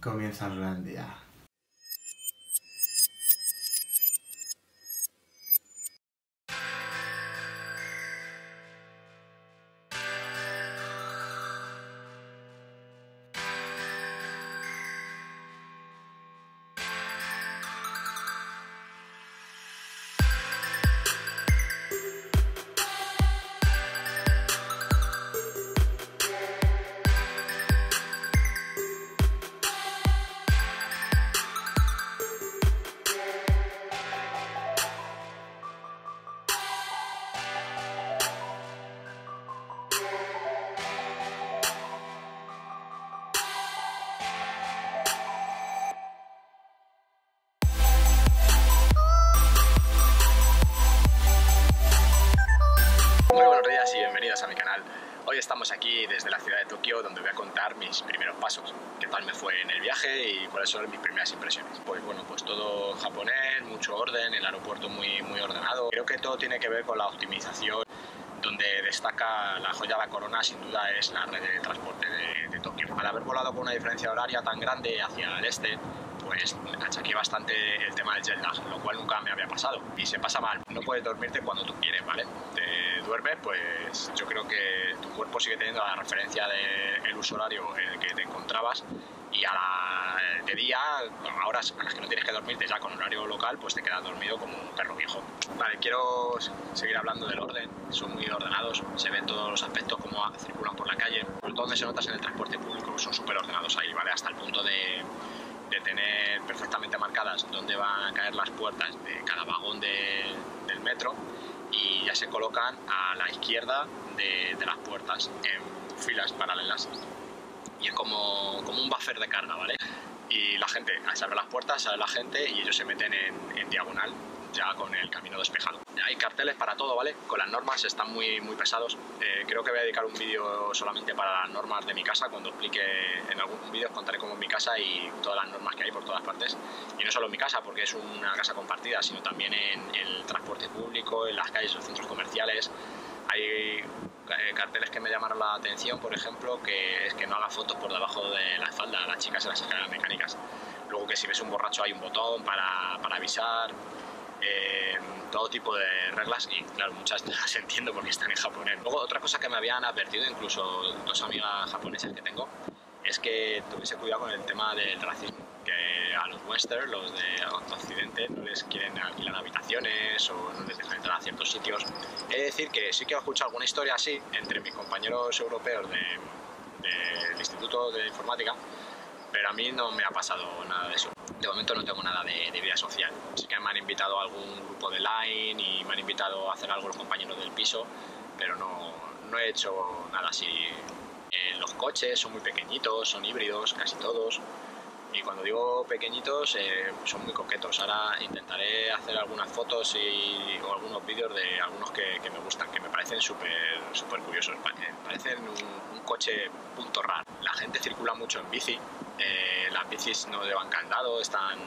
Comienza el gran día. Muy buenos días y bienvenidos a mi canal. Hoy estamos aquí desde la ciudad de Tokio, donde voy a contar mis primeros pasos, qué tal me fue en el viaje y cuáles son mis primeras impresiones. Pues bueno, pues todo japonés, mucho orden, el aeropuerto muy ordenado. Creo que todo tiene que ver con la optimización, donde destaca la joya de la corona, sin duda es la red de transporte de Tokio. Al haber volado con una diferencia horaria tan grande hacia el este, pues achaqué bastante el tema del jet lag, lo cual nunca me había pasado. Y se pasa mal, no puedes dormirte cuando tú quieres, ¿vale? Te duermes, pues yo creo que tu cuerpo sigue teniendo la referencia del uso horario en el que te encontrabas, y de día, a horas a las que no tienes que dormirte ya con horario local, pues te quedas dormido como un perro viejo. Vale, quiero seguir hablando del orden. Son muy ordenados, se ven todos los aspectos, cómo circulan por la calle. Sobre todo donde se notas en el transporte público, son súper ordenados ahí, ¿vale? Hasta el punto de tener perfectamente marcadas dónde van a caer las puertas de cada vagón del metro, y ya se colocan a la izquierda de las puertas en filas paralelas, y es como un buffer de carga, ¿vale? Y la gente, se abren las puertas, sale la gente y ellos se meten en diagonal, ya con el camino despejado. Hay carteles para todo, ¿vale? Con las normas están muy pesados. Creo que voy a dedicar un vídeo solamente para las normas de mi casa. Cuando explique en algún vídeo os contaré cómo es mi casa y todas las normas que hay por todas partes. Y no solo en mi casa, porque es una casa compartida, sino también en el transporte público, en las calles, los centros comerciales. Hay carteles que me llamaron la atención, por ejemplo, que es que no haga fotos por debajo de la espalda a las chicas en las escaleras mecánicas. Luego que si ves un borracho hay un botón para avisar. Todo tipo de reglas, y claro, muchas no las entiendo porque están en japonés. Luego, otra cosa que me habían advertido incluso dos amigas japonesas que tengo, es que tuviese cuidado con el tema del racismo, que a los western, los de Occidente, no les quieren alquilar habitaciones o no les dejan entrar a ciertos sitios. He de decir que sí que he escuchado alguna historia así entre mis compañeros europeos del Instituto de Informática, pero a mí no me ha pasado nada de eso. De momento no tengo nada de vida social. Sí que me han invitado a algún grupo de Line y me han invitado a hacer algo los compañeros del piso, pero no he hecho nada así. Los coches son muy pequeñitos, son híbridos casi todos, y cuando digo pequeñitos son muy coquetos. Ahora intentaré hacer algunas fotos o algunos vídeos de algunos que me gustan, que me parecen súper curiosos. Parecen un coche punto raro. La gente circula mucho en bici. Las bicis no llevan candado, están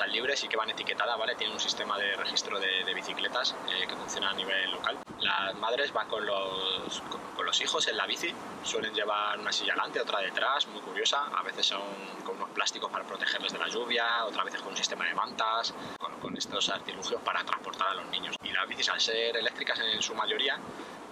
libres y que van etiquetadas, ¿vale? Tienen un sistema de registro de bicicletas que funciona a nivel local. Las madres van con los hijos en la bici, suelen llevar una silla delante, otra detrás, muy curiosa. A veces son con unos plásticos para protegerles de la lluvia, otras veces con un sistema de mantas, con estos artilugios para transportar a los niños. Y las bicis, al ser eléctricas en su mayoría,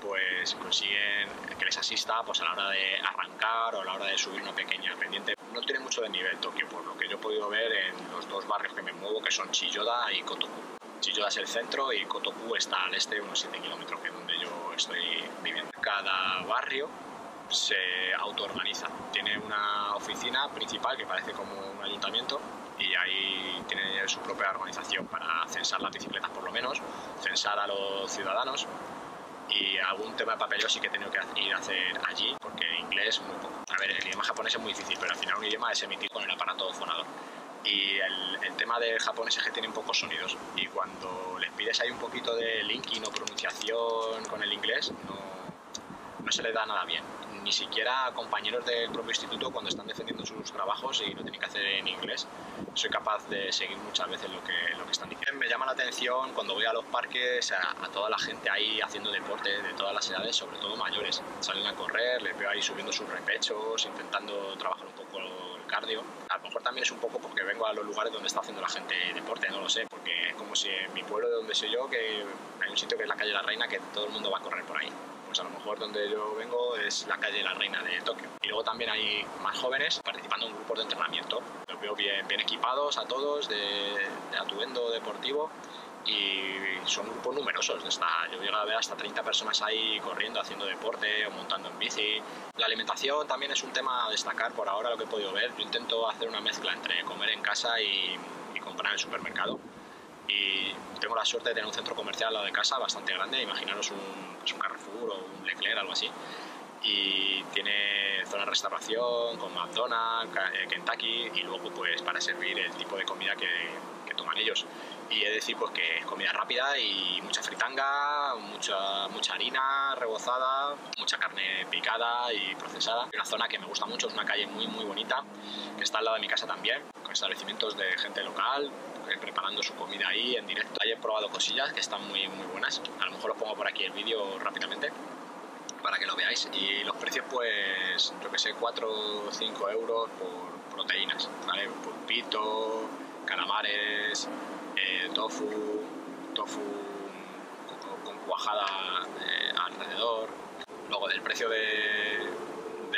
pues consiguen que les asista pues a la hora de arrancar o a la hora de subir una pequeña pendiente. No tiene mucho de nivel Tokio, por lo que yo he podido ver en los dos barrios que me muevo, que son Chiyoda y Kotoku. Chiyoda es el centro y Kotoku está al este, unos 7 kilómetros, que es donde yo estoy viviendo. Cada barrio se autoorganiza. Tiene una oficina principal que parece como un ayuntamiento, y ahí tiene su propia organización para censar las bicicletas, por lo menos, censar a los ciudadanos. Y algún tema de papeleo sí que he tenido que ir a hacer allí, porque inglés muy poco. A ver, el idioma japonés es muy difícil, pero al final un idioma es emitir con el aparato fonador. Y el tema del japonés es que tienen pocos sonidos, y cuando les pides ahí un poquito de linking o pronunciación con el inglés, no se les da nada bien. Ni siquiera a compañeros del propio instituto, cuando están defendiendo sus trabajos y lo tienen que hacer en inglés, soy capaz de seguir muchas veces lo que están diciendo. Me llama la atención cuando voy a los parques a toda la gente ahí haciendo deporte de todas las edades, sobre todo mayores. Salen a correr, les veo ahí subiendo sus repechos, intentando trabajar un poco el cardio. A lo mejor también es un poco porque vengo a los lugares donde está haciendo la gente deporte, no lo sé, porque es como si en mi pueblo de donde soy yo, que hay un sitio que es la calle La Reina, que todo el mundo va a correr por ahí. Pues a lo mejor donde yo vengo es la calle La Reina de Tokio. Y luego también hay más jóvenes participando en grupos de entrenamiento. Los veo bien equipados a todos, de atuendo deportivo, y son grupos numerosos. Yo llego a ver hasta 30 personas ahí corriendo, haciendo deporte o montando en bici. La alimentación también es un tema a destacar por ahora, lo que he podido ver. Yo intento hacer una mezcla entre comer en casa y comprar en el supermercado. Y tengo la suerte de tener un centro comercial al lado de casa bastante grande. Imaginaros un Carrefour o un Leclerc, algo así. Y tiene zona de restauración con McDonald's, Kentucky, y luego pues para servir el tipo de comida que toman ellos. Y he de decir pues que es comida rápida y mucha fritanga, mucha harina rebozada, mucha carne picada y procesada. Una zona que me gusta mucho, es una calle muy bonita, que está al lado de mi casa también, con establecimientos de gente local, preparando su comida ahí en directo. Ahí he probado cosillas que están muy buenas. A lo mejor os pongo por aquí el vídeo rápidamente para que lo veáis. Y los precios, pues, yo que sé, 4 o 5 euros por proteínas, ¿vale? Pulpito, calamares, tofu con cuajada alrededor. Luego, del precio de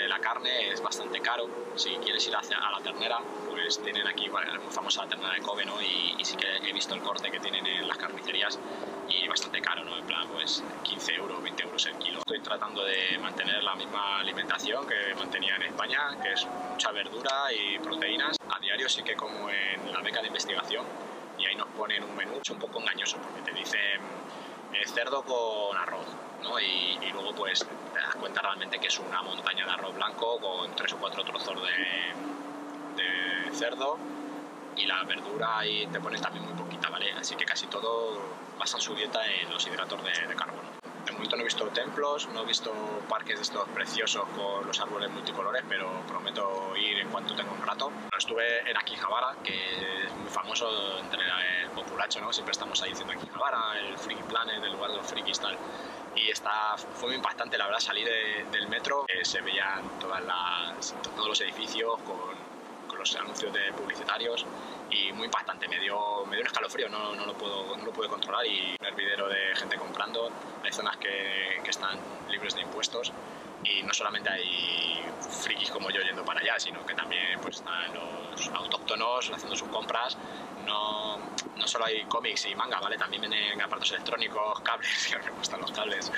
la carne es bastante caro. Si quieres ir a la ternera, pues tienen aquí, bueno, es muy famosa la ternera de Kobe, ¿no? Y sí que he visto el corte que tienen en las carnicerías, y bastante caro, ¿no? En plan, pues 15 euros, 20 euros el kilo. Estoy tratando de mantener la misma alimentación que mantenía en España, que es mucha verdura y proteínas. A diario sí que como en la beca de investigación, y ahí nos ponen un menú un poco engañoso, porque te dicen cerdo con arroz, ¿no? Y luego pues te das cuenta realmente que es una montaña de arroz blanco con 3 o 4 trozos de cerdo, y la verdura ahí te ponen también muy poquita, ¿vale? Así que casi todo basan su dieta en los hidratos de carbono. De momento no he visto templos, no he visto parques de estos preciosos con los árboles multicolores, pero prometo ir en cuanto tenga un rato. Estuve en Akihabara, que es muy famoso entre el populacho, ¿no? Siempre estamos ahí diciendo Akihabara, el Freaky Planet, el lugar de los frikis, tal. Y fue muy impactante, la verdad, salir del metro, se veían todos los edificios con los anuncios de publicitarios, y muy impactante, me dio un escalofrío, no lo pude controlar, y un hervidero de gente comprando. Hay zonas que están libres de impuestos, y no solamente hay frikis como yo yendo para allá, sino que también pues están los autóctonos haciendo sus compras. No solo hay cómics y manga, ¿vale? También venden aparatos electrónicos, cables, que me gustan los cables.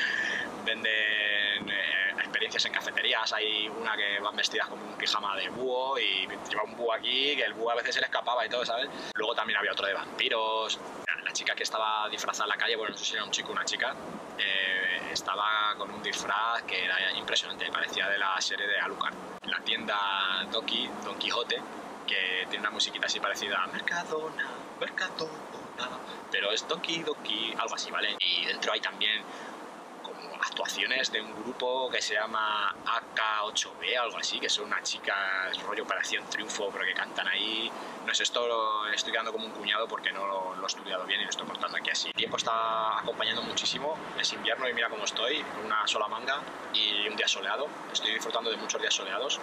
Venden experiencias en cafeterías. Hay una que van vestidas como un pijama de búho y lleva un búho aquí, que el búho a veces se le escapaba y todo, ¿sabes? Luego también había otro de vampiros. La chica que estaba disfrazada en la calle, bueno, no sé si era un chico o una chica, estaba con un disfraz que era impresionante, parecía de la serie de Alucard. La tienda Don Quijote, que tiene una musiquita así parecida a Mercadona, pero es Doki, algo así, ¿vale? Y dentro hay también como actuaciones de un grupo que se llama AK8B, algo así, que son unas chicas rollo Operación Triunfo, pero que cantan ahí. No sé, esto lo estoy quedando como un cuñado porque no lo he estudiado bien y lo estoy contando aquí así. El tiempo está acompañando muchísimo, es invierno y mira cómo estoy, con una sola manga y un día soleado. Estoy disfrutando de muchos días soleados,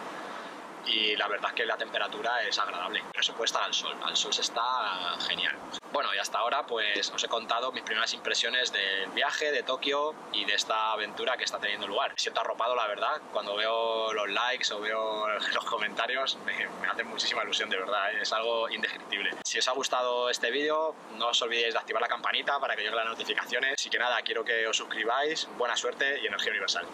y la verdad es que la temperatura es agradable, pero se puede estar al sol se está genial. Bueno, y hasta ahora pues os he contado mis primeras impresiones del viaje de Tokio y de esta aventura que está teniendo lugar. Me siento arropado, la verdad, cuando veo los likes o veo los comentarios, me hace muchísima ilusión, de verdad, es algo indescriptible. Si os ha gustado este vídeo, no os olvidéis de activar la campanita para que lleguen las notificaciones. Así que nada, quiero que os suscribáis, buena suerte y energía universal.